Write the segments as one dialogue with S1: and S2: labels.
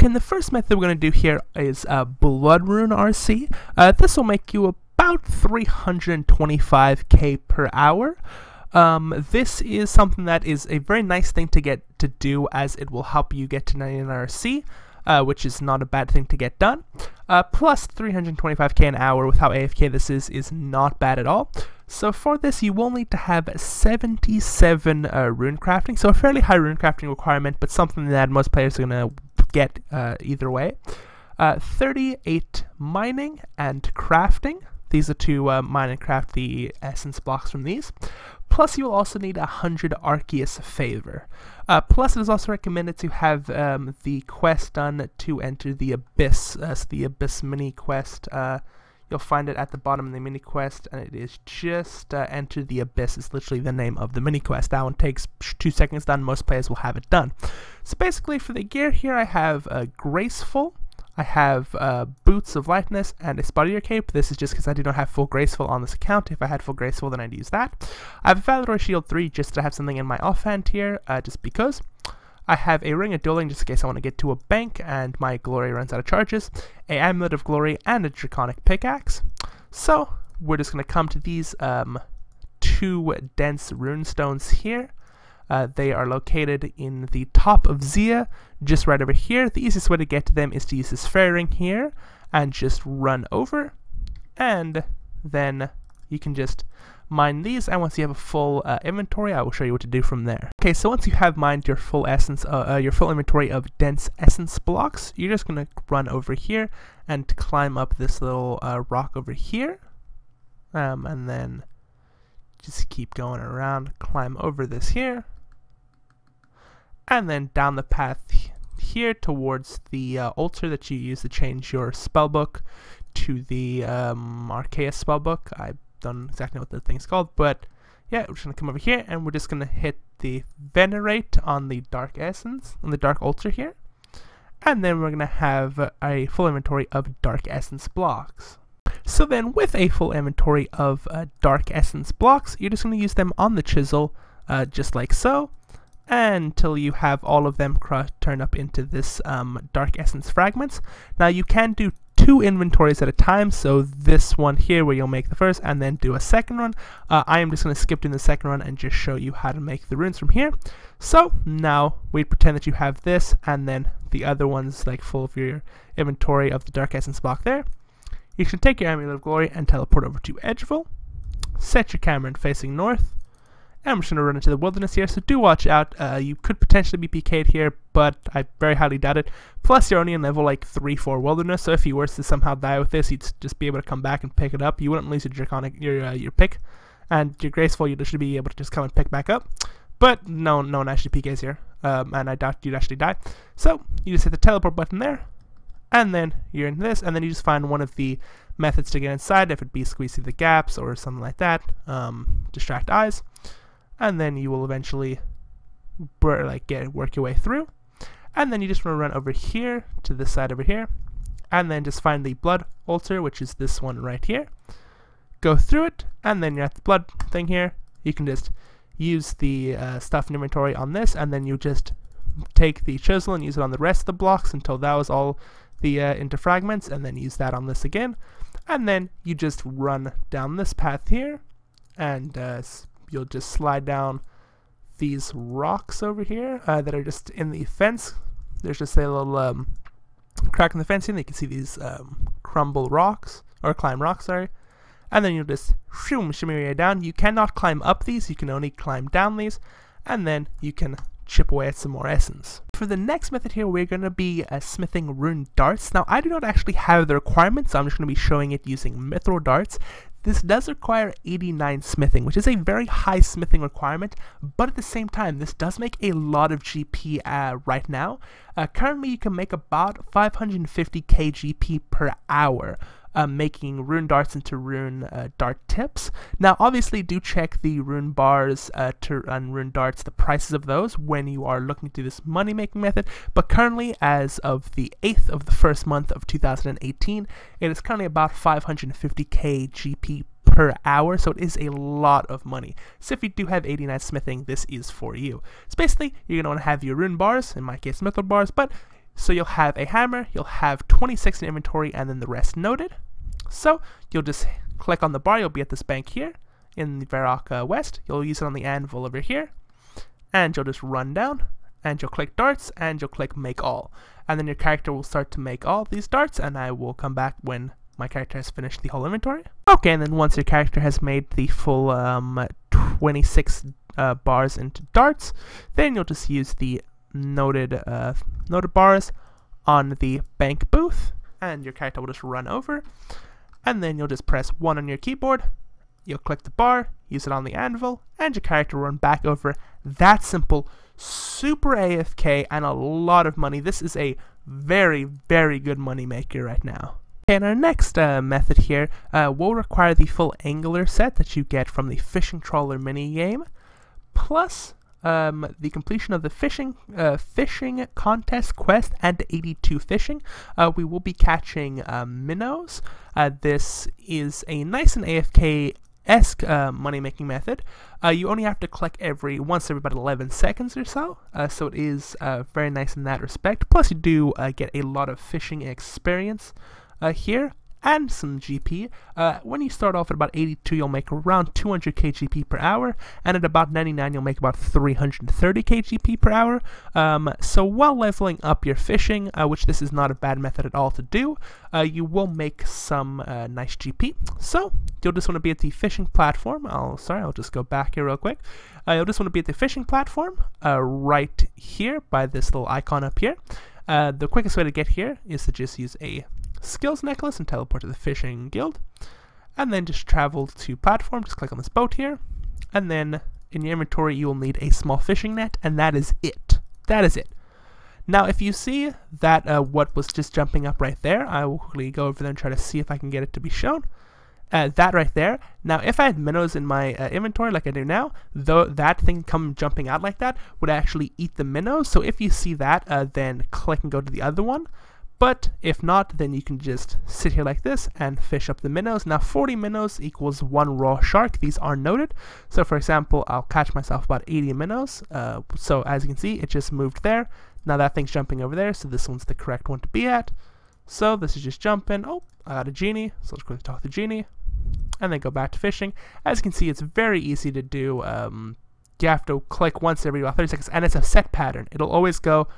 S1: Okay, and the first method we're going to do here is blood rune RC. This will make you about 325k per hour. This is something that is a very nice thing to get to do, as it will help you get to 99 RC, which is not a bad thing to get done. Plus 325k an hour with how AFK this is not bad at all. So for this, you will need to have 77 rune crafting, so a fairly high rune crafting requirement, but something that most players are going to get either way. 38 mining and crafting. These are to mine and craft the essence blocks from these. Plus, you will also need 100 Arceus favor. Plus, it is also recommended to have the quest done to enter the Abyss. So the Abyss mini quest, you'll find it at the bottom of the mini quest, and it is just enter the Abyss. It's literally the name of the mini quest. That one takes 2 seconds done. Most players will have it done. So basically, for the gear here, I have Graceful. I have Boots of Lightness and a Spottier Cape. This is just because I do not have full Graceful on this account. If I had full Graceful, then I'd use that. I have Valor Shield 3 just to have something in my offhand here, just because. I have a Ring of Dueling just in case I want to get to a bank and my Glory runs out of charges, a Amulet of Glory, and a Draconic Pickaxe. So, we're just going to come to these 2 dense rune stones here. They are located in the top of Zia, just right over here. The easiest way to get to them is to use this fairy ring here and just run over, and then you can just mine these, and once you have a full inventory, I will show you what to do from there. Okay, so once you have mined your full essence, your full inventory of dense essence blocks, you're just gonna run over here and climb up this little rock over here, and then just keep going around, climb over this here, and then down the path here towards the altar that you use to change your spellbook to the Arceus spellbook. I don't know exactly what the thing's called, but yeah, we're just gonna come over here and we're just gonna hit the Venerate on the Dark Essence, on the Dark Altar here, and then we're gonna have a full inventory of Dark Essence blocks. So then, with a full inventory of Dark Essence blocks, you're just gonna use them on the chisel, just like so, until you have all of them turn up into this Dark Essence fragments. Now you can do 2 inventories at a time, so this one here where you'll make the first and then do a second one. I am just going to skip doing the second one and just show you how to make the runes from here. So now we pretend that you have this and then the other one's like full of your inventory of the Dark Essence block there. You can take your Amulet of Glory and teleport over to Edgeville, set your camera in facing north, and we're just going to run into the wilderness here, so do watch out. You could potentially be PK'd here, but I very highly doubt it. Plus, you're only in level like 3-4 wilderness, so if you were to somehow die with this, you'd just be able to come back and pick it up. You wouldn't lose your Draconic, your pick, and your Graceful, you should be able to just come and pick back up. But no one actually PKs here, and I doubt you'd actually die. So, you just hit the teleport button there, and then you're in this, and then you just find one of the methods to get inside, if it be squeeze through the gaps or something like that, distract eyes. And then you will eventually work your way through, and then you just want to run over here to this side over here, and then just find the blood altar, which is this one right here. Go through it, and then you're at the blood thing here. You can just use the stuff in inventory on this, and then you just take the chisel and use it on the rest of the blocks until that was all the into fragments, and then use that on this again, and then you just run down this path here, and you'll just slide down these rocks over here that are just in the fence. There's just a little crack in the fencing. You can see these crumble rocks, or climb rocks, sorry. And then you'll just shimmy your way down. You cannot climb up these, you can only climb down these, and then you can chip away at some more essence. For the next method here, we're going to be smithing rune darts. Now, I do not actually have the requirements, so I'm just going to be showing it using mithril darts. This does require 89 smithing, which is a very high smithing requirement, but at the same time, this does make a lot of GP right now. Currently, you can make about 550k GP per hour, making rune darts into rune dart tips. Now, obviously, do check the rune bars and rune darts, the prices of those, when you are looking to this money-making method. But currently, as of the 8th of the first month of 2018, it is currently about 550k GP per hour, so it is a lot of money. So if you do have 89 smithing, this is for you. So basically, you're going to want to have your rune bars, in my case mithril bars, but So you'll have a hammer, you'll have 26 in inventory, and then the rest noted. So you'll just click on the bar, you'll be at this bank here in the Varrock West. You'll use it on the anvil over here, and you'll just run down, and you'll click darts, and you'll click make all. And then your character will start to make all these darts, and I will come back when my character has finished the whole inventory. Okay, and then once your character has made the full 26 bars into darts, then you'll just use the noted bars on the bank booth, and your character will just run over, and then you'll just press 1 on your keyboard, you'll click the bar, use it on the anvil, and your character will run back over. That simple, super AFK, and a lot of money. This is a very, very good money maker right now. And our next method here will require the full angler set that you get from the fishing trawler mini game, plus the completion of the fishing contest quest and 82 fishing. We will be catching minnows. This is a nice and AFK-esque money-making method. You only have to click once every about 11 seconds or so, so it is very nice in that respect. Plus you do get a lot of fishing experience here, and some GP. When you start off at about 82, you'll make around 200k GP per hour, and at about 99, you'll make about 330k GP per hour. So while leveling up your fishing, which this is not a bad method at all to do, you will make some nice GP. So you'll just want to be at the fishing platform. I'll just go back here real quick. You'll just want to be at the fishing platform right here by this little icon up here. The quickest way to get here is to just use a skills necklace and teleport to the fishing guild, and then just travel to platform. Just click on this boat here, and then in your inventory you will need a small fishing net, and that is it. That is it. Now if you see that what was just jumping up right there, I will quickly go over there and try to see if I can get it to be shown. That right there. Now if I had minnows in my inventory like I do now, though that thing come jumping out like that would actually eat the minnows. So if you see that, then click and go to the other one. But if not, then you can just sit here like this and fish up the minnows. Now 40 minnows equals 1 raw shark. These are noted. So for example, I'll catch myself about 80 minnows. So as you can see, it just moved there. Now that thing's jumping over there, so this one's the correct one to be at. So this is just jumping. Oh, I got a genie. So let's quickly talk to the genie, and then go back to fishing. As you can see, it's very easy to do. You have to click once every about 30 seconds, and it's a set pattern. It'll always go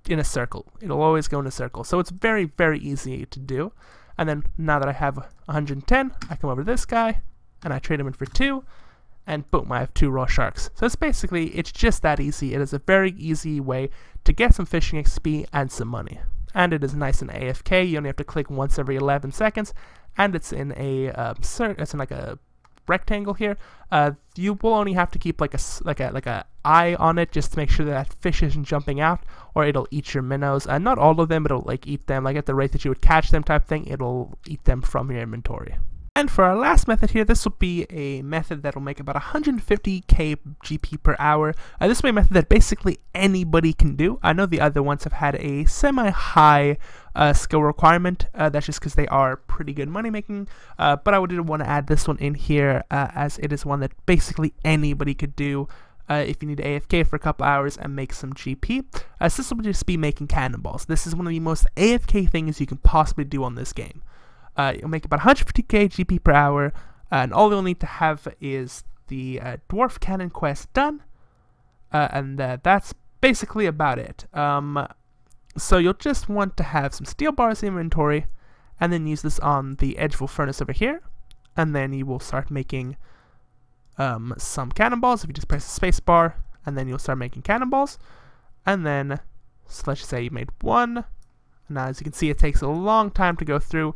S1: in a circle. It'll always go in a circle. So it's very, very easy to do. And then now that I have 110, I come over to this guy, and I trade him in for 2, and boom, I have 2 raw sharks. So it's just that easy. It is a very easy way to get some fishing XP and some money. And it is nice and AFK. You only have to click once every 11 seconds, and it's in a like a rectangle here. You will only have to keep like a eye on it just to make sure that fish isn't jumping out, or it'll eat your minnows. Not all of them, but it'll like eat them like at the rate that you would catch them type thing. It'll eat them from your inventory. And for our last method here, this will be a method that will make about 150k GP per hour. This will be a method that basically anybody can do. I know the other ones have had a semi-high skill requirement. That's just because they are pretty good money making. But I did want to add this one in here as it is one that basically anybody could do if you need to AFK for a couple hours and make some GP. So this will just be making cannonballs. This is one of the most AFK things you can possibly do on this game. You'll make about 150k GP per hour, and all you'll need to have is the dwarf cannon quest done, and that's basically about it. So you'll just want to have some steel bars in inventory, and then use this on the edgeful furnace over here, and then you will start making some cannonballs. If you just press the space bar, and then you'll start making cannonballs, and then so let's just say you made 1. Now as you can see, it takes a long time to go through.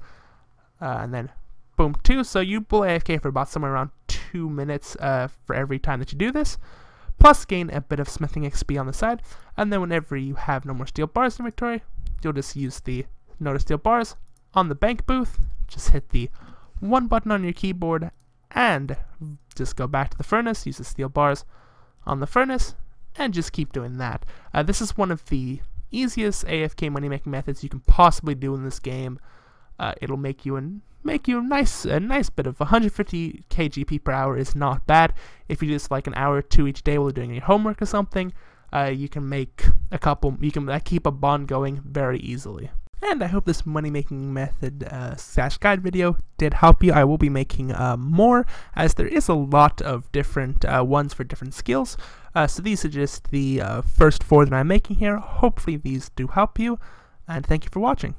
S1: And then boom, 2. So you will AFK for about somewhere around 2 minutes for every time that you do this, plus gain a bit of smithing XP on the side. And then whenever you have no more steel bars in inventory, you'll just use the notice steel bars on the bank booth. Just hit the 1 button on your keyboard and just go back to the furnace, use the steel bars on the furnace, and just keep doing that. This is one of the easiest AFK money making methods you can possibly do in this game. It'll make you a nice bit of 150k GP per hour is not bad. If you do this like an hour or 2 each day while you're doing your homework or something, you can make a couple, you can keep a bond going very easily. And I hope this money-making method / guide video did help you. I will be making more, as there is a lot of different ones for different skills. So these are just the first 4 that I'm making here. Hopefully these do help you, and thank you for watching.